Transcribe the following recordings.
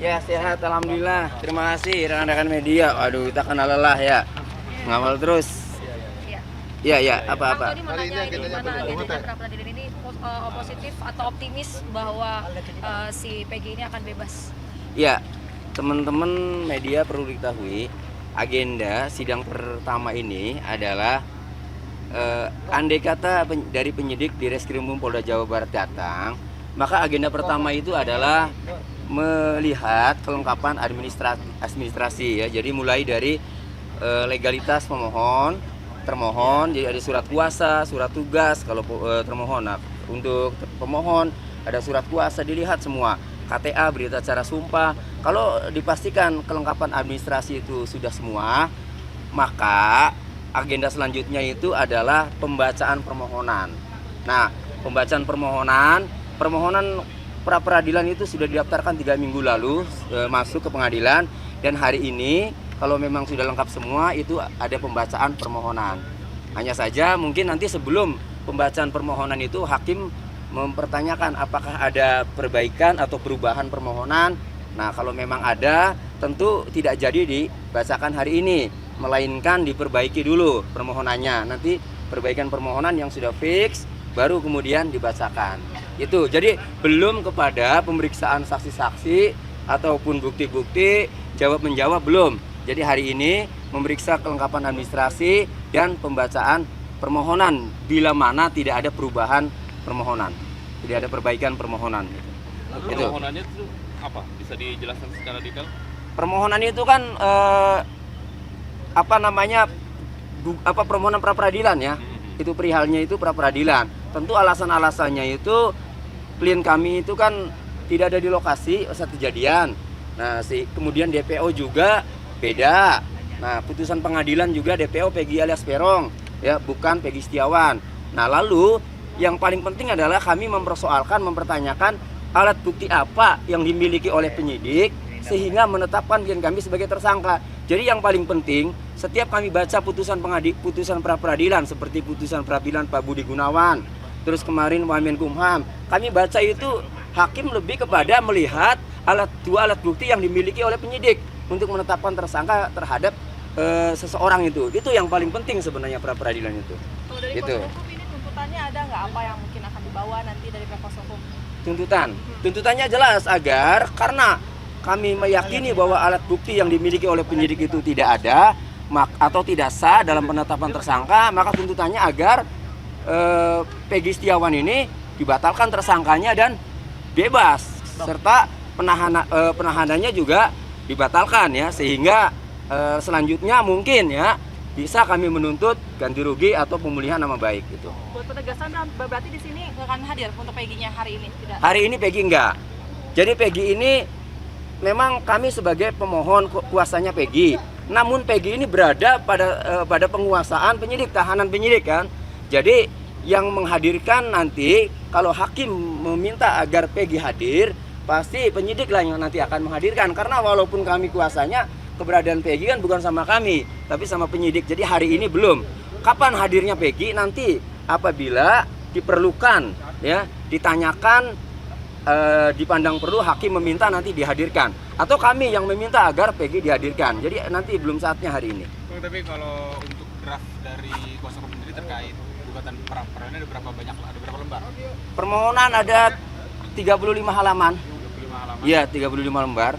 Ya sehat, alhamdulillah. Terima kasih rekan-rekan media. Waduh, kita kena lelah ya. Ngawal terus. Iya, iya. Apa-apa? Bang Tony mau nanya ini gimana agendanya pra peradilan ini positif atau optimis bahwa si Peggy ini akan bebas? Ya, teman-teman media perlu diketahui agenda sidang pertama ini adalah andai kata dari penyidik di Reskrimum Polda Jawa Barat datang, maka agenda pertama itu adalah melihat kelengkapan administrasi ya. Jadi mulai dari legalitas pemohon, termohon, jadi ada surat kuasa, surat tugas kalau termohon. Nah, untuk pemohon ada surat kuasa, dilihat semua. KTA, berita acara sumpah. Kalau dipastikan kelengkapan administrasi itu sudah semua, maka agenda selanjutnya itu adalah pembacaan permohonan. Nah, pembacaan permohonan pra peradilan itu sudah didaftarkan 3 minggu lalu masuk ke pengadilan, dan hari ini kalau memang sudah lengkap semua itu ada pembacaan permohonan. Hanya saja mungkin nanti sebelum pembacaan permohonan itu hakim mempertanyakan apakah ada perbaikan atau perubahan permohonan. Nah, kalau memang ada tentu tidak jadi dibacakan hari ini, melainkan diperbaiki dulu permohonannya. Nanti perbaikan permohonan yang sudah fix baru kemudian dibacakan. Itu. Jadi belum kepada pemeriksaan saksi-saksi ataupun bukti-bukti, jawab-menjawab belum. Jadi hari ini memeriksa kelengkapan administrasi dan pembacaan permohonan bila mana tidak ada perubahan permohonan, tidak ada perbaikan permohonan. Itu. Permohonannya itu apa? Bisa dijelaskan secara detail? Permohonan itu kan permohonan pra peradilan ya. Itu perihalnya itu pra peradilan. Tentu alasan-alasannya itu klien kami itu kan tidak ada di lokasi saat kejadian. Nah, kemudian DPO juga beda. Nah, putusan pengadilan juga DPO Peggy alias Peron ya, bukan Peggy Setiawan. Nah, lalu yang paling penting adalah kami mempertanyakan alat bukti apa yang dimiliki oleh penyidik sehingga menetapkan klien kami sebagai tersangka. Jadi yang paling penting, setiap kami baca putusan pra peradilan seperti putusan peradilan Pak Budi Gunawan, terus kemarin Wamenkumham, kami baca itu hakim lebih kepada melihat dua alat bukti yang dimiliki oleh penyidik untuk menetapkan tersangka terhadap seseorang itu. Itu yang paling penting sebenarnya pra peradilan itu. Kalau dari Gitu. kuasa hukum ini tuntutannya ada nggak apa yang mungkin akan dibawa nanti dari pihak kuasa hukum? Tuntutannya jelas agar karena kami meyakini bahwa alat bukti yang dimiliki oleh penyidik itu tidak ada atau tidak sah dalam penetapan tersangka, maka tuntutannya agar Peggy Setiawan ini dibatalkan tersangkanya dan bebas, serta penahanannya juga dibatalkan ya, sehingga selanjutnya mungkin ya bisa kami menuntut ganti rugi atau pemulihan nama baik gitu. Buat penegasan, berarti di sini nggak akan hadir untuk Peggy-nya hari ini? Tidak. Hari ini Peggy enggak. Jadi Peggy ini memang kami sebagai pemohon kuasanya Peggy. Namun Peggy ini berada pada penguasaan penyidik, tahanan penyidik kan. Jadi yang menghadirkan nanti kalau hakim meminta agar Peggy hadir, pasti penyidik lah yang nanti akan menghadirkan. Karena walaupun kami kuasanya, keberadaan Peggy kan bukan sama kami, tapi sama penyidik. Jadi hari ini belum. Kapan hadirnya Peggy? Nanti apabila diperlukan ya, ditanyakan, dipandang perlu, hakim meminta nanti dihadirkan, atau kami yang meminta agar Peggy dihadirkan. Jadi nanti belum saatnya hari ini. Tapi kalau untuk draft dari kuasa hukum sendiri terkait gugatan pra peradilan ada berapa banyak? Ada berapa lembar? Permohonan ada 35 halaman. 35 halaman. Iya, 35 lembar.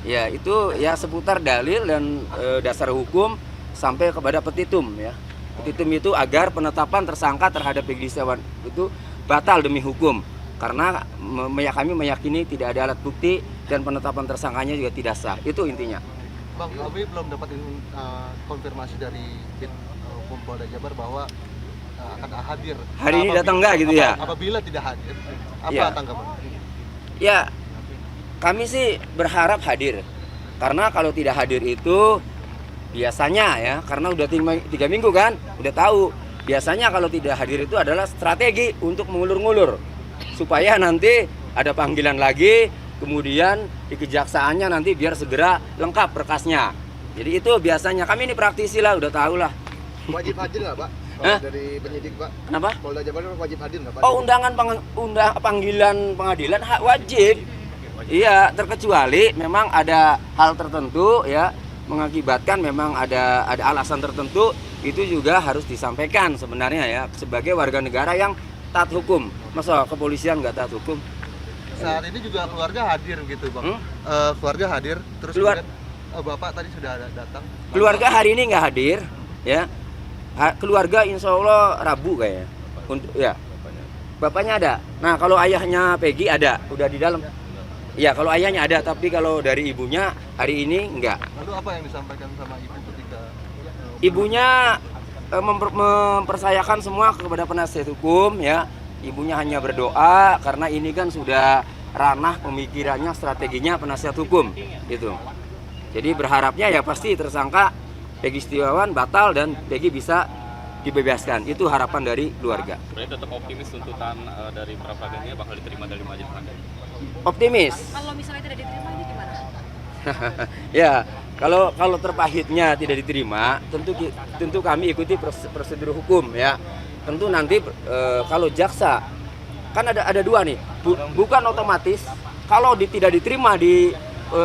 Ya, itu ya seputar dalil dan dasar hukum sampai kepada petitum ya. Petitum itu agar penetapan tersangka terhadap Peggy Setiawan itu batal demi hukum. Karena kami meyakini tidak ada alat bukti dan penetapan tersangkanya juga tidak sah. Itu intinya. Bang, kami belum dapat konfirmasi dari Polda Jabar bahwa akan hadir. Hari ini datang enggak gitu ya? Apabila tidak hadir, apa Ya. tanggapan? Ya, kami sih berharap hadir. Karena kalau tidak hadir itu biasanya ya, karena udah 3 minggu kan, udah tahu. Biasanya kalau tidak hadir itu adalah strategi untuk mengulur-ngulur. Supaya nanti ada panggilan lagi, kemudian di kejaksaannya nanti biar segera lengkap berkasnya. Jadi itu biasanya, kami ini praktisi lah, udah tahu lah. Wajib hadir nggak, Pak? Hah? Dari penyidik, Pak? Kenapa? Polda Jabar wajib hadir nggak, Pak? Oh, undangan panggilan pengadilan wajib. Iya, terkecuali memang ada hal tertentu ya mengakibatkan memang ada alasan tertentu, itu juga harus disampaikan sebenarnya ya sebagai warga negara yang taat hukum. Masa kepolisian nggak taat hukum? Saat ini juga keluarga hadir gitu bang. Keluarga hadir, terus kemudian, bapak tadi sudah datang. Keluarga hari ini nggak hadir, ya. Keluarga insya Allah Rabu kayaknya. Untuk ya, bapaknya ada. Nah kalau ayahnya Peggy ada, udah di dalam. Ya kalau ayahnya ada, tapi kalau dari ibunya hari ini enggak. Lalu apa yang disampaikan sama ibu ketika Ibunya mempercayakan semua kepada penasihat hukum ya. Ibunya hanya berdoa karena ini kan sudah ranah pemikirannya, strateginya penasihat hukum gitu. Jadi berharapnya ya pasti tersangka Peggy Setiawan batal dan Peggy bisa dibebaskan. Itu harapan dari keluarga. Berarti tetap optimis tuntutan dari pra peradilan ini bakal diterima dari majelis hakim. Optimis. Kalau misalnya tidak diterima ini gimana? Ya, kalau terpahitnya tidak diterima, tentu kami ikuti prosedur hukum ya. Tentu nanti kalau jaksa kan ada dua nih, bukan otomatis kalau tidak diterima di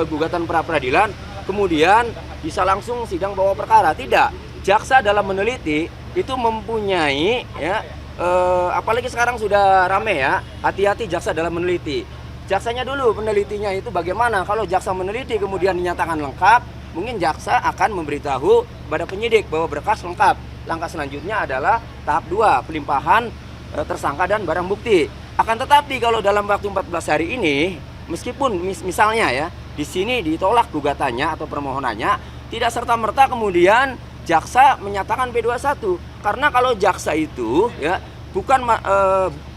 gugatan pra peradilan, kemudian bisa langsung sidang bawa perkara. Tidak, jaksa dalam meneliti itu mempunyai ya, apalagi sekarang sudah rame ya, hati-hati jaksa dalam meneliti. Jaksanya dulu penelitinya itu bagaimana. Kalau jaksa meneliti kemudian dinyatakan lengkap, mungkin jaksa akan memberitahu kepada penyidik bahwa berkas lengkap. Langkah selanjutnya adalah tahap 2, pelimpahan tersangka dan barang bukti. Akan tetapi kalau dalam waktu 14 hari ini, meskipun misalnya ya, di sini ditolak gugatannya atau permohonannya, tidak serta-merta kemudian jaksa menyatakan P21. Karena kalau jaksa itu ya bukan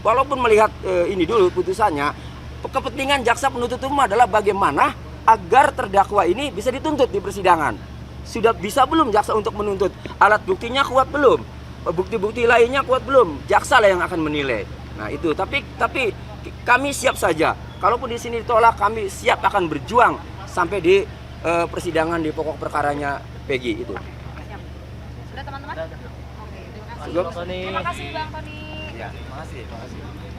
walaupun melihat ini dulu putusannya, kepentingan jaksa penuntut umum adalah bagaimana agar terdakwa ini bisa dituntut di persidangan. Sudah bisa belum jaksa untuk menuntut? Alat buktinya kuat belum? Bukti-bukti lainnya kuat belum? Jaksa lah yang akan menilai. Nah itu. Tapi kami siap saja. Kalaupun di sini ditolak, kami siap akan berjuang sampai di persidangan di pokok perkaranya Peggy itu. Sudah teman-teman? Oke, terima kasih. Cukup? Terima kasih Bang Tony. Ya, terima kasih.